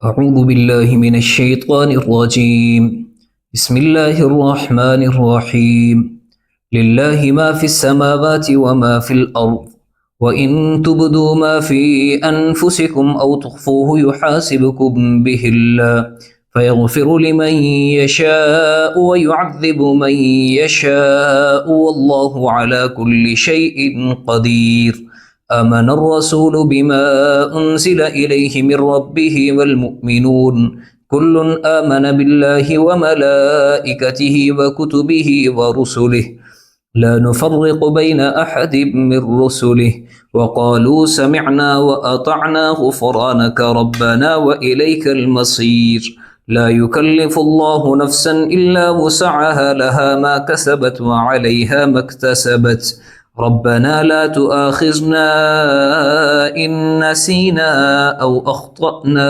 أعوذ بالله من الشيطان الرجيم. بسم الله الرحمن الرحيم. لله ما في السماوات وما في الأرض، وإن تبدوا ما في أنفسكم أو تخفوه يحاسبكم به الله فيغفر لمن يشاء ويعذب من يشاء والله على كل شيء قدير. آمن الرسول بما أنزل إليه من ربه والمؤمنون كل آمن بالله وملائكته وكتبه ورسله لا نفرق بين أحد من رسله وقالوا سمعنا وأطعنا غفرانك ربنا وإليك المصير. لا يكلف الله نفسا إلا وسعها لها ما كسبت وعليها ما اكتسبت. ربنا لا تؤاخذنا إن نسينا أو أخطأنا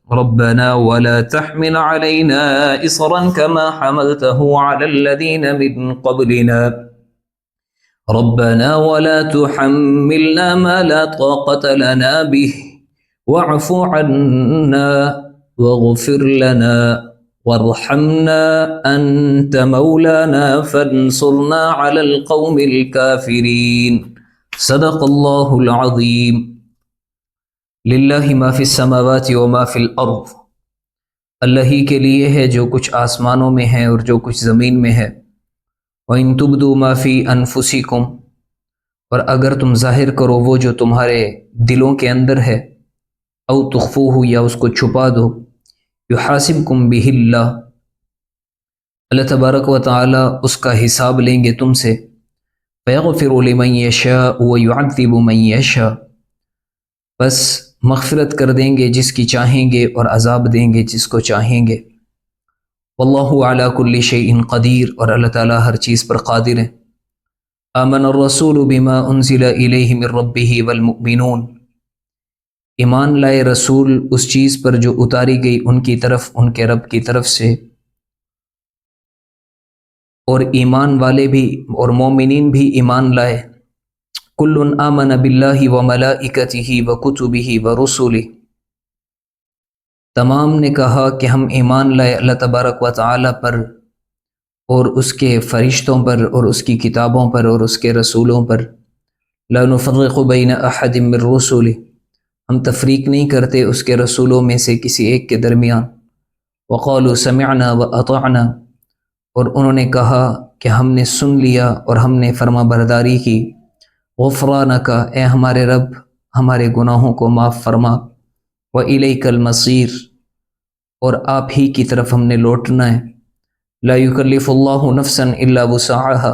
ربنا ولا تحمل علينا إصرا كما حملته على الذين من قبلنا ربنا ولا تحملنا ما لا طاقة لنا به واعف عنا واغفر لنا وارحمنا أنت مولانا فانصرنا على القوم الكافرين. صدق الله العظيم. للہ ما فی السماوات وما فی الارض، اللہ ہی کے لیے ہے جو کچھ آسمانوں میں ہے اور جو کچھ زمین میں ہے. وَإِن تُبْدُوا مَا فِي أَنفُسِكُمْ، اور اگر تم ظاہر کرو وہ جو تمہارے دلوں کے اندر ہے، او تخفوہ، یا اس کو چھپا دو، یحاسبکم بہ اللہ، اللہ تبارک و تعالی اس کا حساب لیں گے تم سے. فیغفر لمن یشاء ویعذب من یشاء، بس مغفرت کر دیں گے جس کی چاہیں گے اور عذاب دیں گے جس کو چاہیں گے. واللہ علی کل شیء قدیر، اور اللہ تعالیٰ ہر چیز پر قادر ہے. آمن الرسول بما انزل الیہ من ربہ والمؤمنون، ایمان لائے رسول اس چیز پر جو اتاری گئی ان کی طرف ان کے رب کی طرف سے، اور ایمان والے بھی اور مومنین بھی ایمان لائے. کل آمن باللہ وملائکتہ وکتبہ ورسلہ، تمام نے کہا کہ ہم ایمان لائے اللہ تبارک و تعالی پر اور اس کے فرشتوں پر اور اس کی کتابوں پر اور اس کے رسولوں پر. لا نفرق بین احد من رسلہ، ہم تفریق نہیں کرتے اس کے رسولوں میں سے کسی ایک کے درمیان. وقالوا سمعنا واطعنا، اور انہوں نے کہا کہ ہم نے سن لیا اور ہم نے فرما برداری کی. غفرانک، اے ہمارے رب ہمارے گناہوں کو معاف فرما. وإلیک المصیر، اور آپ ہی کی طرف ہم نے لوٹنا ہے. لا یکلف اللہ نفسا الا وسعها،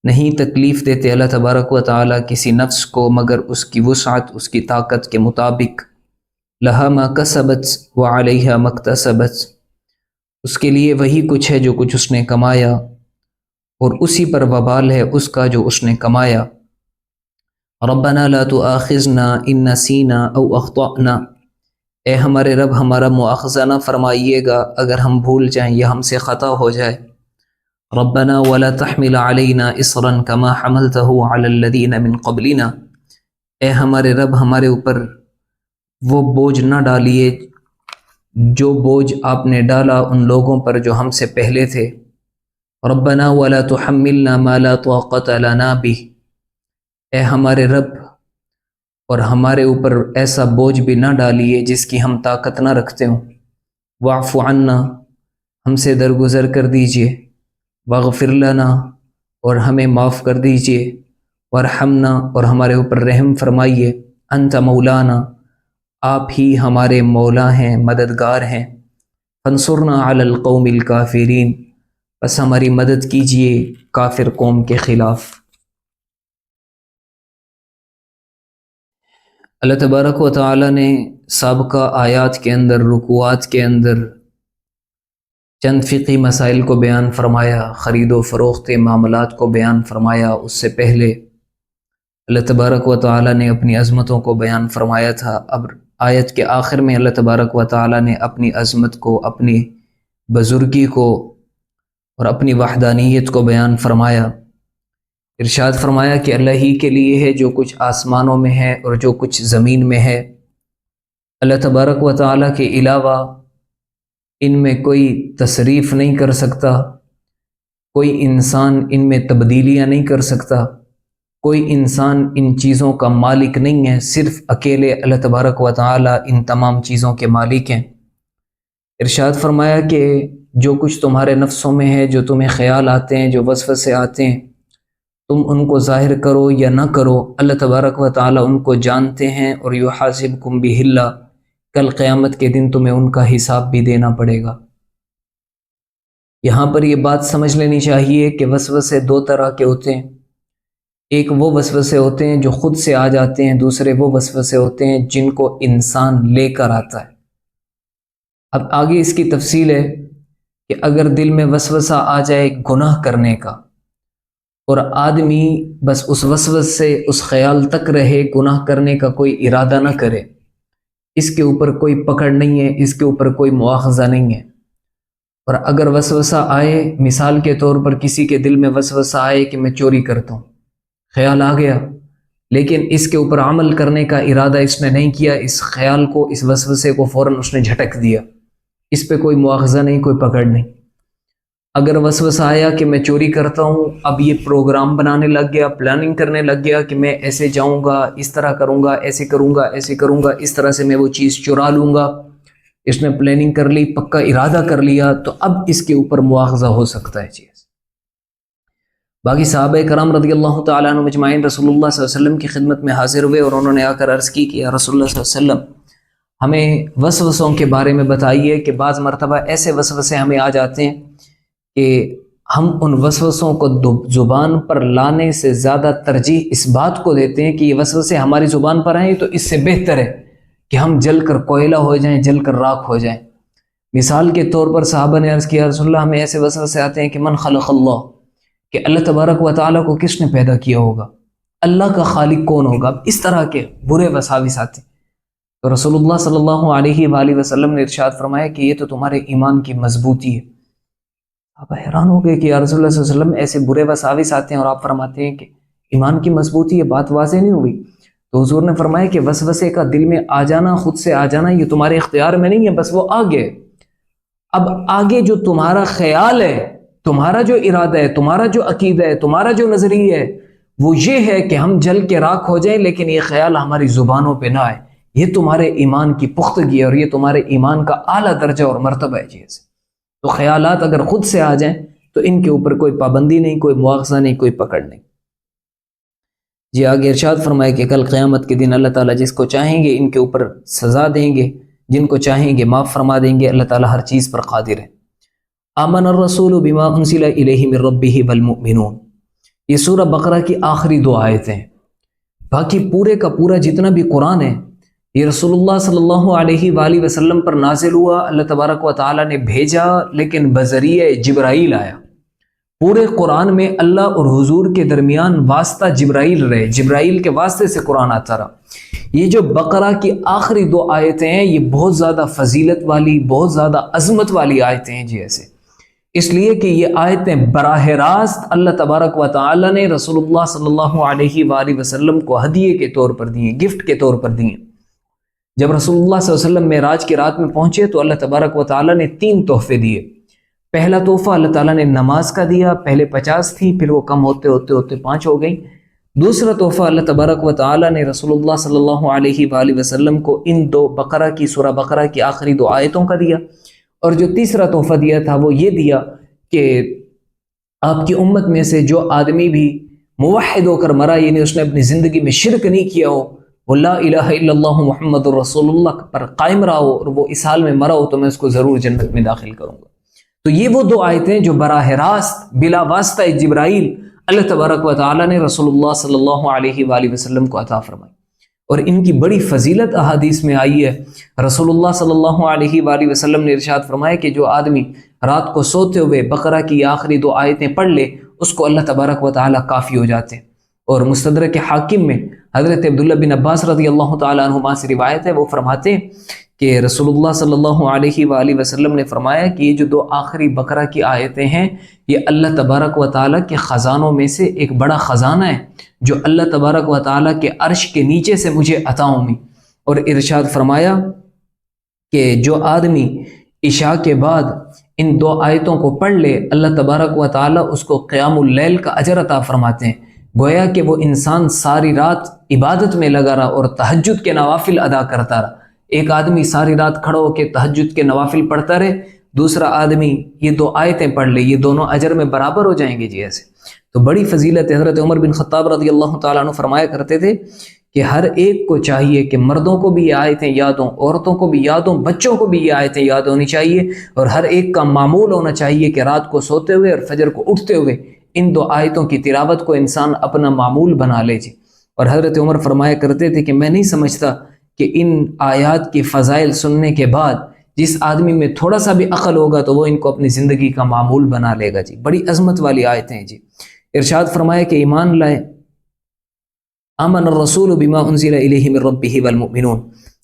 نہیں تکلیف دیتے اللہ تبارک و تعالی کسی نفس کو مگر اس کی وسعت، اس کی طاقت کے مطابق. لہا ما کسبت وعلیہا ما اکتسبت، اس کے لیے وہی کچھ ہے جو کچھ اس نے کمایا اور اسی پر وبال ہے اس کا جو اس نے کمایا. ربنا لا تؤاخذنا ان نسینا او اخطأنا، اے ہمارے رب ہمارا مؤاخذہ نہ فرمائیے گا اگر ہم بھول جائیں یا ہم سے خطا ہو جائے. ربنا ولا تحمل علینا اصرا کما حملته علی الذین من قبلنا، اے ہمارے رب ہمارے اوپر وہ بوجھ نہ ڈالیے جو بوجھ آپ نے ڈالا ان لوگوں پر جو ہم سے پہلے تھے. ربنا ولا تحملنا ما لا طاقة لنا به، اے ہمارے رب اور ہمارے اوپر ایسا بوجھ بھی نہ ڈالیے جس کی ہم طاقت نہ رکھتے ہوں. واعف عنا، ہم سے درگزر کر دیجئے. واغفر لنا، اور ہمیں معاف کر دیجئے. وارحمنا، اور ہمارے اوپر رحم فرمائیے. انت مولانا، آپ ہی ہمارے مولا ہیں، مددگار ہیں. فانصرنا علی القوم الکافرین، بس ہماری مدد کیجئے کافر قوم کے خلاف. اللہ تبارک و تعالی نے سابقہ آیات کے اندر، رکوعات کے اندر چند فقہی مسائل کو بیان فرمایا، خرید و فروخت معاملات کو بیان فرمایا. اس سے پہلے اللہ تبارک و تعالی نے اپنی عظمتوں کو بیان فرمایا تھا. اب آیت کے آخر میں اللہ تبارک و تعالی نے اپنی عظمت کو، اپنی بزرگی کو اور اپنی وحدانیت کو بیان فرمایا. ارشاد فرمایا کہ اللہ ہی کے لیے ہے جو کچھ آسمانوں میں ہے اور جو کچھ زمین میں ہے. اللہ تبارک و تعالیٰ کے علاوہ ان میں کوئی تصریف نہیں کر سکتا، کوئی انسان ان میں تبدیلیاں نہیں کر سکتا، کوئی انسان ان چیزوں کا مالک نہیں ہے، صرف اکیلے اللہ تبارک و تعالیٰ ان تمام چیزوں کے مالک ہیں۔ ارشاد فرمایا کہ جو کچھ تمہارے نفسوں میں ہے، جو تمہیں خیال آتے ہیں، جو وسوسے آتے ہیں، تم ان کو ظاہر کرو یا نہ کرو، اللہ تبارک و تعالیٰ ان کو جانتے ہیں، اور یحاسبکم بہ اللہ، کل قیامت کے دن تمہیں ان کا حساب بھی دینا پڑے گا۔ یہاں پر یہ بات سمجھ لینی چاہیے کہ وسوسے دو طرح کے ہوتے ہیں، ایک وہ وسوسے ہوتے ہیں جو خود سے آ جاتے ہیں، دوسرے وہ وسوسے ہوتے ہیں جن کو انسان لے کر آتا ہے۔ اب آگے اس کی تفصیل ہے کہ اگر دل میں وسوسہ آ جائے گناہ کرنے کا، اور آدمی بس اس وسوسے سے اس خیال تک رہے، گناہ کرنے کا کوئی ارادہ نہ کرے، اس کے اوپر کوئی پکڑ نہیں ہے، اس کے اوپر کوئی مواخذہ نہیں ہے۔ اور اگر وسوسہ آئے، مثال کے طور پر کسی کے دل میں وسوسہ آئے کہ میں چوری کرتا ہوں، خیال آ گیا، لیکن اس کے اوپر عمل کرنے کا ارادہ اس نے نہیں کیا، اس خیال کو، اس وسوسے کو فوراً اس نے جھٹک دیا، اس پہ کوئی مواخذہ نہیں، کوئی پکڑ نہیں۔ اگر وسوسہ آیا کہ میں چوری کرتا ہوں، اب یہ پروگرام بنانے لگ گیا، پلاننگ کرنے لگ گیا کہ میں ایسے جاؤں گا، اس طرح کروں گا، ایسے کروں گا، ایسے کروں گا، اس طرح سے میں وہ چیز چرا لوں گا، اس نے پلاننگ کر لی، پکا ارادہ کر لیا، تو اب اس کے اوپر مواخذہ ہو سکتا ہے چیز۔ باقی صحابہ کرام رضی اللہ تعالیٰ عنہ مجمعین رسول اللہ صلی اللہ علیہ وسلم کی خدمت میں حاضر ہوئے، اور انہوں نے آ کر عرض کی کہ یا رسول اللہ صلی اللہ علیہ وسلم، ہمیں وسوسوں کے بارے میں بتائیے کہ بعض مرتبہ ایسے وسوسے ہمیں آ جاتے ہیں کہ ہم ان وسوسوں کو زبان پر لانے سے زیادہ ترجیح اس بات کو دیتے ہیں کہ یہ وسوسے ہماری زبان پر آئیں تو اس سے بہتر ہے کہ ہم جل کر کوئلہ ہو جائیں، جل کر راکھ ہو جائیں۔ مثال کے طور پر صحابہ نے عرض کیا رسول اللہ، ہمیں ایسے وسوسے آتے ہیں کہ من خلق اللہ، کہ اللہ تبارک و تعالیٰ کو کس نے پیدا کیا ہوگا، اللہ کا خالق کون ہوگا، اب اس طرح کے برے وساوس آتے ہیں۔ تو رسول اللہ صلی اللہ علیہ وآلہ وسلم نے ارشاد فرمایا کہ یہ تو تمہارے ایمان کی مضبوطی ہے۔ آپ حیران ہو گئے کہ یا رسول اللہ صلی اللہ علیہ وسلم ایسے برے وساوس آتے ہیں اور آپ فرماتے ہیں کہ ایمان کی مضبوطی ہے، بات واضح نہیں ہوئی؟ تو حضور نے فرمایا کہ وسوسے کا دل میں آ جانا، خود سے آ جانا، یہ تمہارے اختیار میں نہیں ہے، بس وہ آگے۔ اب آگے جو تمہارا خیال ہے، تمہارا جو ارادہ ہے، تمہارا جو عقیدہ ہے، تمہارا جو نظریہ ہے، وہ یہ ہے کہ ہم جل کے راکھ ہو جائیں، لیکن یہ خیال ہماری زبانوں پہ نہ آئے۔ یہ تمہارے ایمان کی پختگی ہے، اور یہ تمہارے ایمان کا اعلیٰ درجہ اور مرتبہ ہے چیز۔ تو خیالات اگر خود سے آ جائیں تو ان کے اوپر کوئی پابندی نہیں، کوئی مواخذہ نہیں، کوئی پکڑ نہیں۔ جی آگے ارشاد فرمائے کہ کل قیامت کے دن اللہ تعالیٰ جس کو چاہیں گے ان کے اوپر سزا دیں گے، جن کو چاہیں گے معاف فرما دیں گے۔ اللہ تعالیٰ ہر چیز پر قادر ہے۔ آمن الرسول بما انزل الیہ من ربہ والمؤمنون، یہ سورہ بقرہ کی آخری دو آیتیں ہیں۔ باقی پورے کا پورا جتنا بھی قرآن ہے یہ رسول اللہ صلی اللہ علیہ وآلہ وسلم پر نازل ہوا، اللہ تبارک و تعالیٰ نے بھیجا، لیکن بذریعہ جبرائیل آیا۔ پورے قرآن میں اللہ اور حضور کے درمیان واسطہ جبرائیل رہے، جبرائیل کے واسطے سے قرآن آتا رہا۔ یہ جو بقرہ کی آخری دو آیتیں ہیں یہ بہت زیادہ فضیلت والی، بہت زیادہ عظمت والی آیتیں ہیں جی، ایسے اس لیے کہ یہ آیتیں براہ راست اللہ تبارک و تعالیٰ نے رسول اللہ صلی اللہ علیہ وآلہ وسلم کو ہدیے کے طور پر دیے، گفٹ کے طور پر دیے۔ جب رسول اللہ صلی اللہ علیہ وسلم معراج کی رات میں پہنچے تو اللہ تبارک و تعالیٰ نے 3 تحفے دیے۔ پہلا تحفہ اللہ تعالیٰ نے نماز کا دیا، پہلے 50 تھی، پھر وہ کم ہوتے ہوتے ہوتے 5 ہو گئی۔ دوسرا تحفہ اللہ تبارک و تعالیٰ نے رسول اللہ صلی اللہ علیہ وآلہ وسلم کو ان 2 بقرہ کی، سورہ بقرہ کی آخری 2 آیتوں کا دیا۔ اور جو تیسرا تحفہ دیا تھا وہ یہ دیا کہ آپ کی امت میں سے جو آدمی بھی موحد ہو کر مرا، یعنی اس نے اپنی زندگی میں شرک نہیں کیا ہو، وہ لا الہ الا اللہ محمد الرسول اللہ پر قائم رہا ہو اور وہ اس حال میں مرا ہو، تو میں اس کو ضرور جنت میں داخل کروں گا۔ تو یہ وہ 2 آیتیں جو براہ راست بلا واسطہ جبرائیل اللہ تبارک و تعالیٰ نے رسول اللہ صلی اللہ علیہ وآلہ وسلم کو عطا فرمائی، اور ان کی بڑی فضیلت احادیث میں آئی ہے۔ رسول اللہ صلی اللہ علیہ وآلہ وسلم نے ارشاد فرمایا کہ جو آدمی رات کو سوتے ہوئے بقرہ کی آخری 2 آیتیں پڑھ لے اس کو اللہ تبارک و تعالیٰ کافی ہو جاتے ہیں۔ اور مستدرک حاکم میں حضرت عبداللہ بن عباس رضی اللہ تعالیٰ عنہما سے روایت ہے، وہ فرماتے ہیں کہ رسول اللہ صلی اللہ علیہ وآلہ وسلم نے فرمایا کہ یہ جو 2 آخری بقرہ کی آیتیں ہیں یہ اللہ تبارک و تعالیٰ کے خزانوں میں سے ایک بڑا خزانہ ہے جو اللہ تبارک و تعالیٰ کے عرش کے نیچے سے مجھے عطا ہوئی۔ اور ارشاد فرمایا کہ جو آدمی عشاء کے بعد ان 2 آیتوں کو پڑھ لے اللہ تبارک و تعالیٰ اس کو قیام اللیل کا اجر عطا فرماتے ہیں، گویا کہ وہ انسان ساری رات عبادت میں لگا رہا اور تہجد کے نوافل ادا کرتا رہا۔ ایک آدمی ساری رات کھڑا ہو کے تہجد کے نوافل پڑھتا رہے، دوسرا آدمی یہ 2 آیتیں پڑھ لے، یہ دونوں اجر میں برابر ہو جائیں گے جی ایسے۔ تو بڑی فضیلت ہے۔ حضرت عمر بن خطاب رضی اللہ تعالیٰ عنہ فرمایا کرتے تھے کہ ہر ایک کو چاہیے کہ مردوں کو بھی یہ آیتیں یاد ہوں، عورتوں کو بھی یاد ہوں، بچوں کو بھی یہ آیتیں یاد ہونی چاہیے، اور ہر ایک کا معمول ہونا چاہیے کہ رات کو سوتے ہوئے اور فجر کو اٹھتے ہوئے ان 2 آیتوں کی تلاوت کو انسان اپنا معمول بنا لے جی۔ اور حضرت عمر فرمایا کرتے تھے کہ میں نہیں سمجھتا کہ ان آیات کی فضائل سننے کے بعد جس آدمی میں تھوڑا سا بھی عقل ہوگا تو وہ ان کو اپنی زندگی کا معمول بنا لے گا جی۔ بڑی عظمت والی آیتیں ہیں جی۔ ارشاد فرمایا کہ ایمان لائے، آمن الرسول بما انزل الیہ من ربہ والمؤمنون،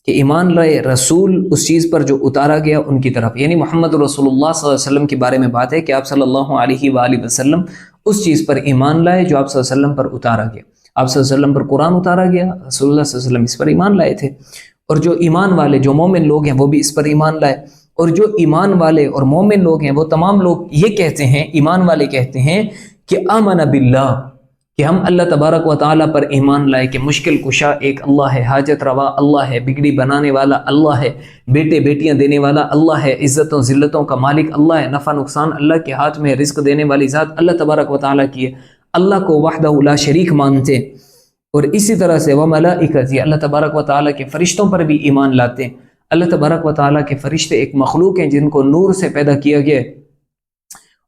کہ ایمان لائے رسول اس چیز پر جو اتارا گیا ان کی طرف، یعنی محمد رسول اللہ صلی اللہ علیہ وسلم کے بارے میں بات ہے کہ آپ صلی اللہ علیہ وآلہ وسلم اس چیز پر ایمان لائے جو آپ صلی اللہ علیہ وسلم پر اتارا گیا۔ آپ صلی اللہ علیہ وسلم پر قرآن اتارا گیا، رسول اللہ صلی اللہ علیہ وسلم اس پر ایمان لائے تھے، اور جو ایمان والے جو مومن لوگ ہیں وہ بھی اس پر ایمان لائے۔ اور جو ایمان والے اور مومن لوگ ہیں وہ تمام لوگ یہ کہتے ہیں، ایمان والے کہتے ہیں کہ آمن باللہ، کہ ہم اللہ تبارک و تعالیٰ پر ایمان لائے کہ مشکل کشا ایک اللہ ہے، حاجت روا اللہ ہے، بگڑی بنانے والا اللہ ہے، بیٹے بیٹیاں دینے والا اللہ ہے، عزتوں ذلتوں کا مالک اللہ ہے، نفع نقصان اللہ کے ہاتھ میں، رزق دینے والی ذات اللہ تبارک و تعالیٰ کی ہے، اللہ کو وحدہ لا شریک مانتے۔ اور اسی طرح سے وملائکتی، اللہ تبارک و تعالیٰ کے فرشتوں پر بھی ایمان لاتے ہیں۔ اللہ تبارک و تعالیٰ کے فرشتے ایک مخلوق ہیں جن کو نور سے پیدا کیا گیا ہے،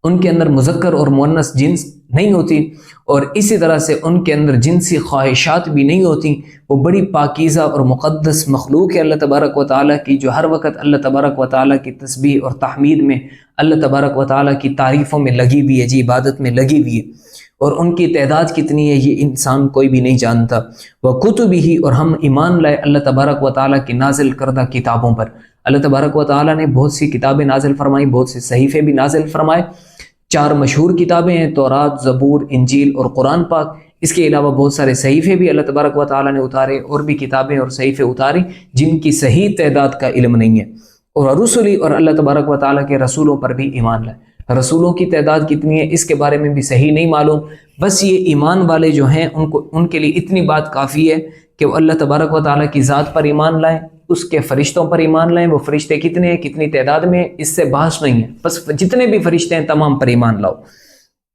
ان کے اندر مذکر اور مؤنث جنس نہیں ہوتی، اور اسی طرح سے ان کے اندر جنسی خواہشات بھی نہیں ہوتی، وہ بڑی پاکیزہ اور مقدس مخلوق ہے اللہ تبارک و تعالیٰ کی، جو ہر وقت اللہ تبارک و تعالیٰ کی تسبیح اور تحمید میں، اللہ تبارک و تعالیٰ کی تعریفوں میں لگی ہوئی ہے جی، عبادت میں لگی ہوئی ہے، اور ان کی تعداد کتنی ہے یہ انسان کوئی بھی نہیں جانتا۔ وَكُتُبِهِ، اور ہم ایمان لائے اللہ تبارک و تعالیٰ کی نازل کردہ کتابوں پر۔ اللہ تبارک و تعالیٰ نے بہت سی کتابیں نازل فرمائی، بہت سے صحیفے بھی نازل فرمائے۔ 4 مشہور کتابیں ہیں، تورات، زبور، انجیل اور قرآن پاک۔ اس کے علاوہ بہت سارے صحیفے بھی اللہ تبارک و تعالیٰ نے اتارے، اور بھی کتابیں اور صحیفے اتارے جن کی صحیح تعداد کا علم نہیں ہے۔ اور رسلی، اور اللہ تبارک و تعالیٰ کے رسولوں پر بھی ایمان لائے۔ رسولوں کی تعداد کتنی ہے اس کے بارے میں بھی صحیح نہیں معلوم، بس یہ ایمان والے جو ہیں ان کے لیے اتنی بات کافی ہے کہ وہ اللہ تبارک و تعالیٰ کی ذات پر ایمان لائیں، اس کے فرشتوں پر ایمان لائیں۔ وہ فرشتے کتنے ہیں، کتنی تعداد میں، اس سے بحث نہیں ہے، بس جتنے بھی فرشتے ہیں تمام پر ایمان لاؤ۔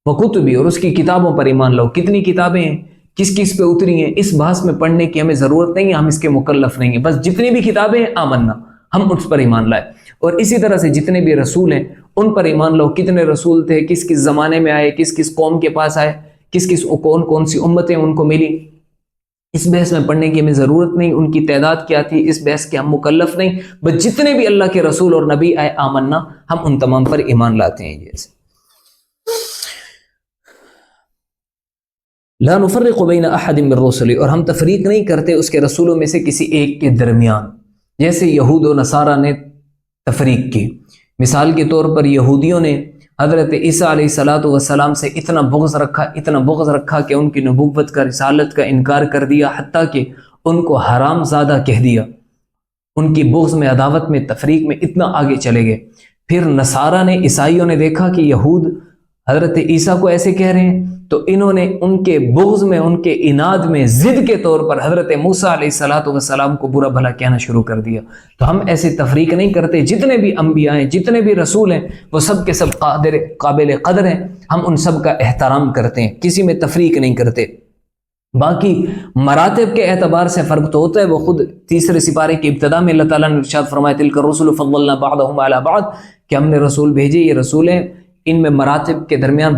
وہ کتبی، اور اس کی کتابوں پر ایمان لاؤ۔ کتنی کتابیں ہیں، کس کس پہ اتری ہیں، اس بحث میں پڑھنے کی ہمیں ضرورت نہیں ہے، ہم اس کے مکلف نہیں ہیں، بس جتنی بھی کتابیں ہیں آمنا، ہم اس پر ایمان لائے۔ اور اسی طرح سے جتنے بھی رسول ہیں ان پر ایمان لاؤ، کتنے رسول تھے، کس کس زمانے میں آئے، کس کس قوم کے پاس آئے، کون سی امتیں ان کو ملی، اس بحث میں پڑھنے کی ہمیں ضرورت نہیں، ان کی تعداد کیا تھی اس بحث کے ہم مکلف نہیں، بس جتنے بھی اللہ کے رسول اور نبی آئے آمنا، ہم ان تمام پر ایمان لاتے ہیں۔ جیسے لا نفرق بین احد من الرسل، اور ہم تفریق نہیں کرتے اس کے رسولوں میں سے کسی ایک کے درمیان، جیسے یہود و نصارہ نے تفریق کی۔ مثال کے طور پر یہودیوں نے حضرت عیسیٰ علیہ السلام سے اتنا بغض رکھا کہ ان کی نبوت کا، رسالت کا انکار کر دیا، حتیٰ کہ ان کو حرام زادہ کہہ دیا۔ ان کی بغض میں، عداوت میں، تفریق میں اتنا آگے چلے گئے۔ پھر نصارہ نے، عیسائیوں نے دیکھا کہ یہود حضرت عیسیٰ کو ایسے کہہ رہے ہیں، تو انہوں نے ان کے بغض میں، ان کے عناد میں، ضد کے طور پر حضرت موسیٰ علیہ السلام کو برا بھلا کہنا شروع کر دیا۔ تو ہم ایسے تفریق نہیں کرتے، جتنے بھی انبیاء ہیں، جتنے بھی رسول ہیں، وہ سب کے سب قابل قدر ہیں، ہم ان سب کا احترام کرتے ہیں، کسی میں تفریق نہیں کرتے۔ باقی مراتب کے اعتبار سے فرق تو ہوتا ہے، وہ خود 3 سپارے کی ابتدا میں اللہ تعالیٰ نے ارشاد فرمایا تلک الرسل فضلنا بعضهم علی بعض، کہ ہم نے رسول بھیجے، یہ رسول ہیں، ان میں مراتب کے درمیان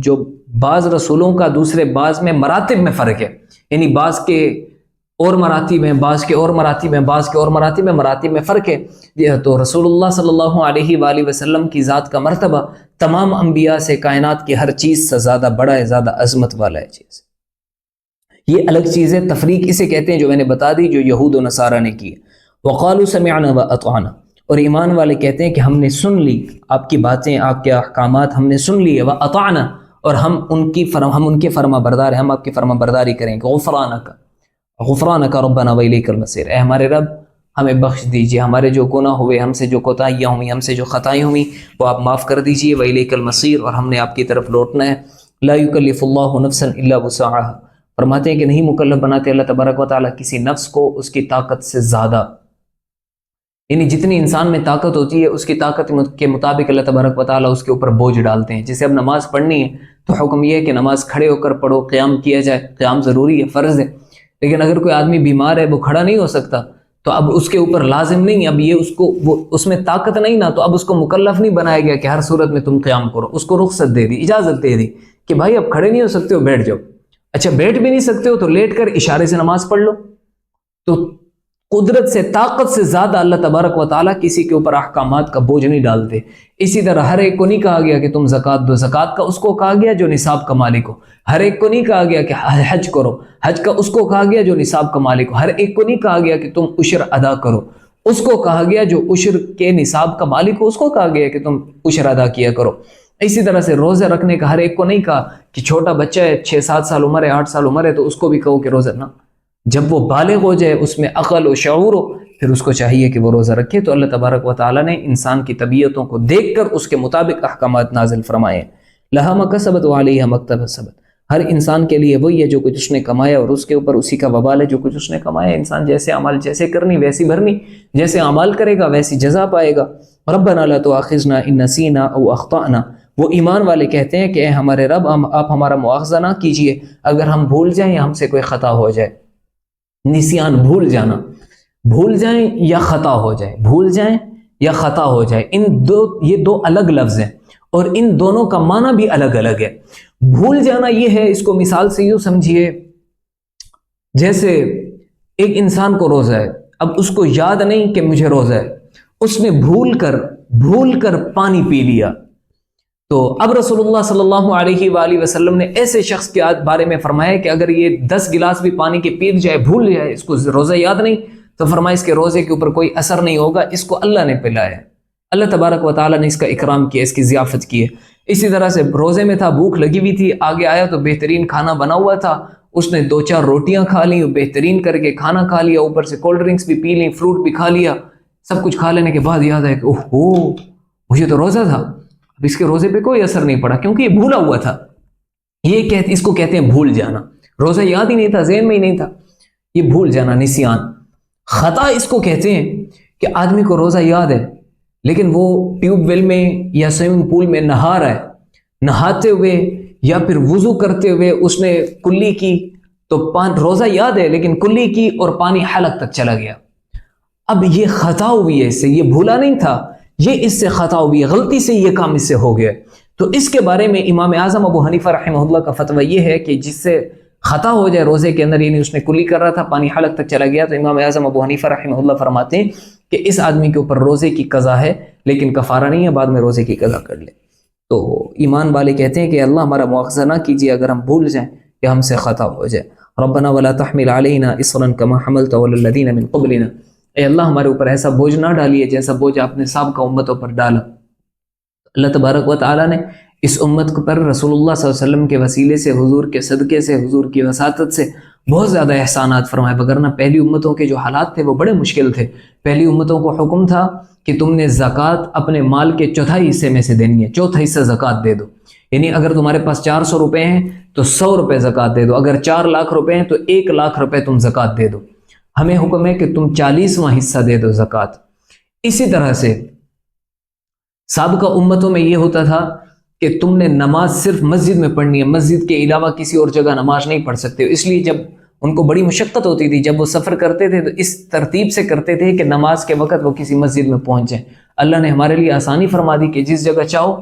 جو بعض رسولوں کا دوسرے بعض میں مراتب میں فرق ہے، یعنی بعض کے اور مراتب ہیں، بعض کے اور مراتب ہیں، بعض کے اور مراتب میں فرق ہے۔ تو رسول اللہ صلی اللہ علیہ وآلہ وسلم کی ذات کا مرتبہ تمام انبیاء سے، کائنات کی ہر چیز سے زیادہ بڑا ہے، زیادہ عظمت والا ہے چیز۔ یہ الگ چیز ہے، تفریق اسے کہتے ہیں جو میں نے بتا دی، جو یہود و نصارہ نے کی۔ وقالوا سمعنا واطعنا، اور ایمان والے کہتے ہیں کہ ہم نے سن لی آپ کی باتیں، آپ کے احکامات ہم نے سن لیے، واطعنا، اور ہم ان کے فرما بردار ہیں، ہم آپ کی فرما برداری کریں گے۔ غفرانک ربنا والیک المصیر، اے ہمارے رب ہمیں بخش دیجیے، ہمارے جو گناہ ہوئے، ہم سے جو کوتاہیاں ہوئیں، ہم سے جو خطائیں ہوئیں وہ آپ معاف کر دیجیے۔ وَإِلَيْكَ الْمَصِيرُ، اور ہم نے آپ کی طرف لوٹنا ہے۔ لا يكلف اللہ نفسا الا وسعها، فرماتے ہیں کہ نہیں مکلف بناتے اللہ تبارک و تعالیٰ کسی نفس کو اس کی طاقت سے زیادہ، یعنی جتنی انسان میں طاقت ہوتی ہے اس کی طاقت کے مطابق اللہ تبارک و تعالیٰ اس کے اوپر بوجھ ڈالتے ہیں۔ جیسے اب نماز پڑھنی ہے تو حکم یہ ہے کہ نماز کھڑے ہو کر پڑھو، قیام کیا جائے، قیام ضروری ہے، فرض ہے۔ لیکن اگر کوئی آدمی بیمار ہے، وہ کھڑا نہیں ہو سکتا، تو اب اس کے اوپر لازم نہیں، اب یہ اس میں طاقت نہیں نا، تو اب اس کو مکلف نہیں بنایا گیا کہ ہر صورت میں تم قیام کرو، اس کو رخصت دے دی، اجازت دے دی کہ بھائی اب کھڑے نہیں ہو سکتے ہو بیٹھ جاؤ۔ اچھا بیٹھ بھی نہیں سکتے ہو تو لیٹ کر اشارے سے نماز پڑھ لو۔ تو قدرت سے، طاقت سے زیادہ اللہ تبارک و تعالیٰ کسی کے اوپر احکامات کا بوجھ نہیں ڈالتے۔ اسی طرح ہر ایک کو نہیں کہا گیا کہ تم زکوٰۃ دو، زکوٰۃ کا اس کو کہا گیا جو نصاب کا مالک ہو۔ ہر ایک کو نہیں کہا گیا کہ حج کرو، حج کا اس کو کہا گیا جو نصاب کا مالک ہو۔ ہر ایک کو نہیں کہا گیا کہ تم عشر ادا کرو، اس کو کہا گیا جو عشر کے نصاب کا مالک ہو، اس کو کہا گیا کہ تم عشر ادا کیا کرو۔ اسی طرح سے روزے رکھنے کا ہر ایک کو نہیں کہا کہ چھوٹا بچہ ہے، 6-7 سال عمر ہے، 8 سال عمر ہے، تو اس کو بھی کہو کہ روزہ نہ، جب وہ بالغ ہو جائے، اس میں عقل و شعور ہو، پھر اس کو چاہیے کہ وہ روزہ رکھے۔ تو اللہ تبارک و تعالیٰ نے انسان کی طبیعتوں کو دیکھ کر اس کے مطابق احکامات نازل فرمائے۔ لہا ما کسبت وعلیہا ما اکتسبت، ہر انسان کے لیے وہی ہے جو کچھ اس نے کمایا اور اس کے اوپر اسی کا وبال ہے جو کچھ اس نے کمایا۔ انسان جیسے اعمال جیسے کرنی ویسی بھرنی، جیسے اعمال کرے گا ویسی جزا پائے گا۔ ربنا لا تؤاخذنا ان نسینا او اخطأنا، وہ ایمان والے کہتے ہیں کہ اے ہمارے رب آپ ہمارا مؤاخذہ نہ کیجئے اگر ہم بھول جائیں یا ہم سے کوئی خطا ہو جائے۔ نسیان بھول جانا، بھول جائیں یا خطا ہو جائے، بھول جائیں یا خطا ہو جائے، یہ دو الگ لفظ ہیں اور ان دونوں کا معنی بھی الگ الگ ہے۔ بھول جانا یہ ہے، اس کو مثال سے یوں سمجھیے، جیسے ایک انسان کو روزہ ہے، اب اس کو یاد نہیں کہ مجھے روزہ ہے، اس نے بھول کر پانی پی لیا، تو اب رسول اللہ صلی اللہ علیہ وآلہ وسلم نے ایسے شخص کے بارے میں فرمایا کہ اگر یہ 10 گلاس بھی پانی کے پی جائے، بھول جائے، اس کو روزہ یاد نہیں، تو فرمایا اس کے روزے کے اوپر کوئی اثر نہیں ہوگا، اس کو اللہ نے پلایا، اللہ تبارک و تعالیٰ نے اس کا اکرام کیا، اس کی ضیافت کی ہے۔ اسی طرح سے روزے میں تھا، بھوک لگی ہوئی تھی، آگے آیا تو بہترین کھانا بنا ہوا تھا، اس نے 2-4 روٹیاں کھا لیں، بہترین کر کے کھانا کھا لیا، اوپر سے کولڈ ڈرنکس بھی پی لیں، فروٹ بھی کھا لیا، سب کچھ کھا لینے کے بعد یاد آیا کہ اوہ مجھے تو روزہ تھا، اب اس کے روزے پہ کوئی اثر نہیں پڑا کیونکہ یہ بھولا ہوا تھا۔ اس کو کہتے ہیں بھول جانا، روزہ یاد ہی نہیں تھا، ذہن میں ہی نہیں تھا، یہ بھول جانا، نسیان۔ خطا اس کو کہتے ہیں کہ آدمی کو روزہ یاد ہے لیکن وہ ٹیوب ویل میں یا سوئمنگ پول میں نہا رہا ہے، نہاتے ہوئے یا پھر وضو کرتے ہوئے اس نے کلی کی، تو روزہ یاد ہے لیکن کلی کی اور پانی حلق تک چلا گیا، اب یہ خطا ہوئی ہے، اس سے، یہ بھولا نہیں تھا، یہ اس سے خطا ہوئی ہے، غلطی سے یہ کام اس سے ہو گیا۔ تو اس کے بارے میں امام اعظم ابو حنیفہ رحمہ اللہ کا فتویٰ یہ ہے کہ جس سے خطا ہو جائے روزے کے اندر، یعنی اس نے کلی کر رہا تھا، پانی حلق تک چلا گیا، تو امام اعظم ابو حنیفہ رحمہ اللہ فرماتے ہیں کہ اس آدمی کے اوپر روزے کی قضا ہے لیکن کفارہ نہیں ہے، بعد میں روزے کی قضا کر لے۔ تو ایمان والے کہتے ہیں کہ اللہ ہمارا مؤاخذہ نہ کیجیے اگر ہم بھول جائیں یا ہم سے خطا ہو جائے۔ ربنا ولا تحمل علينا اصرا كما حملته على الذين من قبلنا، اے اللہ ہمارے اوپر ایسا بوجھ نہ ڈالیے جیسا بوجھ آپ نے سابقہ امتوں پر ڈالا۔ اللہ تبارک و تعالیٰ نے اس امت پر رسول اللہ صلی اللہ علیہ وسلم کے وسیلے سے، حضور کے صدقے سے، حضور کی وساطت سے بہت زیادہ احسانات فرمائے، وگرنہ پہلی امتوں کے جو حالات تھے وہ بڑے مشکل تھے۔ پہلی امتوں کو حکم تھا کہ تم نے زکوٰۃ اپنے مال کے 1/4 حصے میں سے دینی ہے، 1/4 حصہ زکوٰۃ دے دو، یعنی اگر تمہارے پاس 400 روپے ہیں تو 100 روپے زکوٰۃ دے دو، اگر 4 لاکھ روپے ہیں تو 1 لاکھ روپے تم زکوٰۃ دے دو، ہمیں حکم ہے کہ تم 40واں حصہ دے دو زکوٰۃ۔ اسی طرح سے سابقہ امتوں میں یہ ہوتا تھا کہ تم نے نماز صرف مسجد میں پڑھنی ہے، مسجد کے علاوہ کسی اور جگہ نماز نہیں پڑھ سکتے، اس لیے جب ان کو بڑی مشقت ہوتی تھی، جب وہ سفر کرتے تھے تو اس ترتیب سے کرتے تھے کہ نماز کے وقت وہ کسی مسجد میں پہنچ جائیں۔ اللہ نے ہمارے لیے آسانی فرما دی کہ جس جگہ چاہو،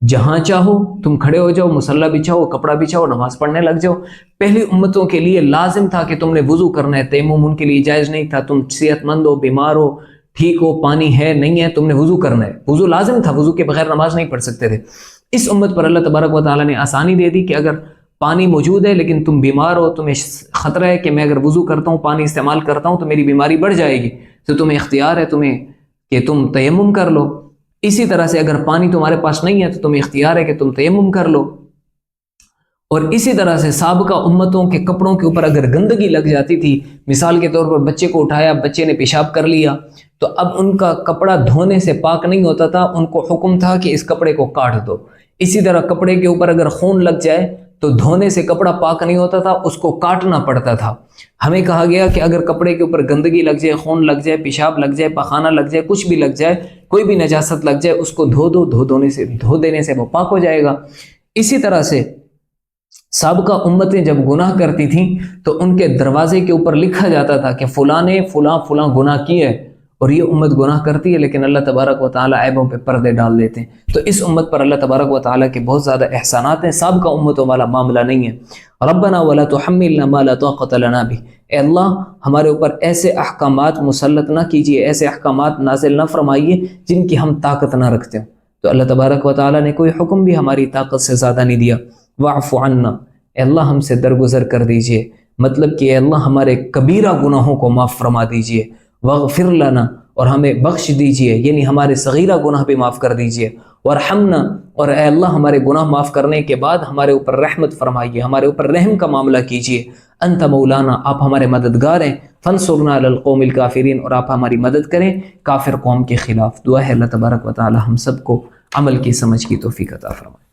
جہاں چاہو تم کھڑے ہو جاؤ، مصلی بچھاؤ، کپڑا بچھاؤ، نماز پڑھنے لگ جاؤ۔ پہلی امتوں کے لیے لازم تھا کہ تم نے وضو کرنا ہے، تیمم ان کے لیے جائز نہیں تھا، تم صحت مند ہو، بیمار ہو، ٹھیک ہو، پانی ہے نہیں ہے، تم نے وضو کرنا ہے، وضو لازم تھا، وضو کے بغیر نماز نہیں پڑھ سکتے تھے۔ اس امت پر اللہ تبارک و تعالیٰ نے آسانی دے دی کہ اگر پانی موجود ہے لیکن تم بیمار ہو، تمہیں خطرہ ہے کہ میں اگر وضو کرتا ہوں، پانی استعمال کرتا ہوں تو میری بیماری بڑھ جائے گی، تو تمہیں اختیار ہے کہ تم تیمم کر لو۔ اسی طرح سے اگر پانی تمہارے پاس نہیں ہے تو تمہیں اختیار ہے کہ تم تیمم کر لو۔ اور اسی طرح سے سابقہ امتوں کے کپڑوں کے اوپر اگر گندگی لگ جاتی تھی، مثال کے طور پر بچے کو اٹھایا، بچے نے پیشاب کر لیا، تو اب ان کا کپڑا دھونے سے پاک نہیں ہوتا تھا، ان کو حکم تھا کہ اس کپڑے کو کاٹ دو۔ اسی طرح کپڑے کے اوپر اگر خون لگ جائے تو دھونے سے کپڑا پاک نہیں ہوتا تھا، اس کو کاٹنا پڑتا تھا۔ ہمیں کہا گیا کہ اگر کپڑے کے اوپر گندگی لگ جائے، خون لگ جائے، پیشاب لگ جائے، پخانہ لگ جائے، کچھ بھی لگ جائے، کوئی بھی نجاست لگ جائے، اس کو دھو دینے سے وہ پاک ہو جائے گا۔ اسی طرح سے سابقہ امتیں جب گناہ کرتی تھیں تو ان کے دروازے کے اوپر لکھا جاتا تھا کہ فلاں نے فلاں فلاں گناہ کیے، اور یہ امت گناہ کرتی ہے، لیکن اللہ تبارک و تعالیٰ عیبوں پہ پردے ڈال دیتے ہیں۔ تو اس امت پر اللہ تبارک و تعالیٰ کے بہت زیادہ احسانات ہیں، سابقہ امتوں والا معاملہ نہیں ہے۔ ربنا ولا تحملنا ما لا طاقت لنا به، اے اللہ ہمارے اوپر ایسے احکامات مسلط نہ کیجیے، ایسے احکامات نازل نہ فرمائیے جن کی ہم طاقت نہ رکھتے ہوں۔ تو اللہ تبارک و تعالیٰ نے کوئی حکم بھی ہماری طاقت سے زیادہ نہیں دیا۔ واعف عنا، اے اللہ ہم سے درگزر کر دیجئے، مطلب کہ اے اللہ ہمارے کبیرہ گناہوں کو معاف فرما دیجئے۔ واغفر لنا، اور ہمیں بخش دیجئے، یعنی ہمارے صغیرہ گناہ بھی معاف کر دیجئے۔ وارحمنا، اور اے اللہ ہمارے گناہ معاف کرنے کے بعد ہمارے اوپر رحمت فرمائیے، ہمارے اوپر رحم کا معاملہ کیجئے۔ انت مولانا، آپ ہمارے مددگار ہیں۔ فانصرنا علی القوم الکافرین، اور آپ ہماری مدد کریں کافر قوم کے خلاف۔ دعا ہے اللہ تبارک و تعالی ہم سب کو عمل کی سمجھ کی توفیق عطا فرمائے۔